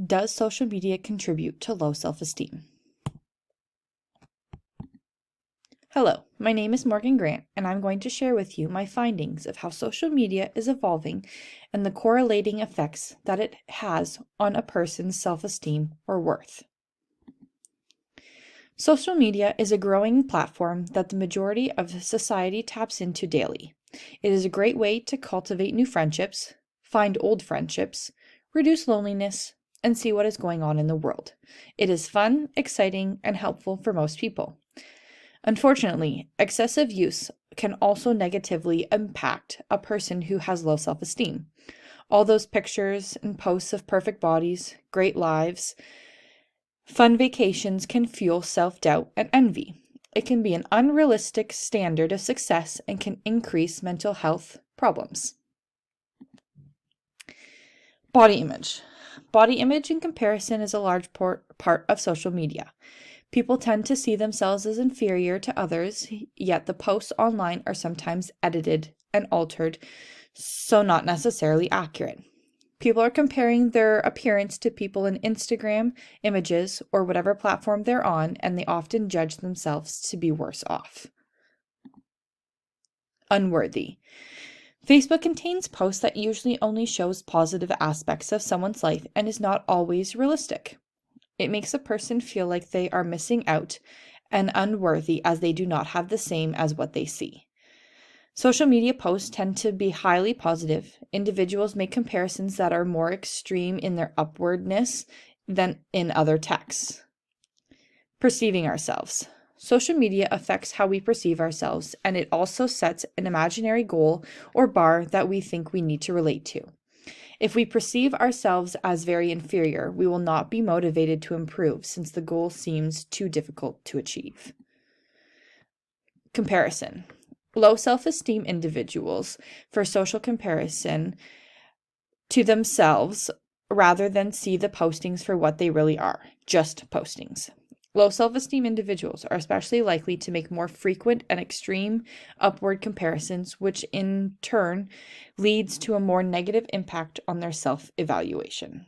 Does social media contribute to low self-esteem? Hello, my name is Morgan Grant, and I'm going to share with you my findings of how social media is evolving and the correlating effects that it has on a person's self-esteem or worth. Social media is a growing platform that the majority of society taps into daily. It is a great way to cultivate new friendships, find old friendships, reduce loneliness, and see what is going on in the world. It is fun, exciting, and helpful for most people. Unfortunately, excessive use can also negatively impact a person who has low self-esteem. All those pictures and posts of perfect bodies, great lives, fun vacations can fuel self-doubt and envy. It can be an unrealistic standard of success and can increase mental health problems. Body image. Body image in comparison is a large part of social media. People tend to see themselves as inferior to others, yet the posts online are sometimes edited and altered, so not necessarily accurate. People are comparing their appearance to people in Instagram, images, or whatever platform they're on, and they often judge themselves to be worse off. Unworthy. Facebook contains posts that usually only shows positive aspects of someone's life and is not always realistic. It makes a person feel like they are missing out and unworthy as they do not have the same as what they see. Social media posts tend to be highly positive. Individuals make comparisons that are more extreme in their upwardness than in other texts. Perceiving ourselves. Social media affects how we perceive ourselves, and it also sets an imaginary goal or bar that we think we need to relate to. If we perceive ourselves as very inferior, we will not be motivated to improve since the goal seems too difficult to achieve. Comparison. Low self-esteem individuals for social comparison to themselves rather than see the postings for what they really are, just postings. Low self-esteem individuals are especially likely to make more frequent and extreme upward comparisons, which in turn leads to a more negative impact on their self-evaluation.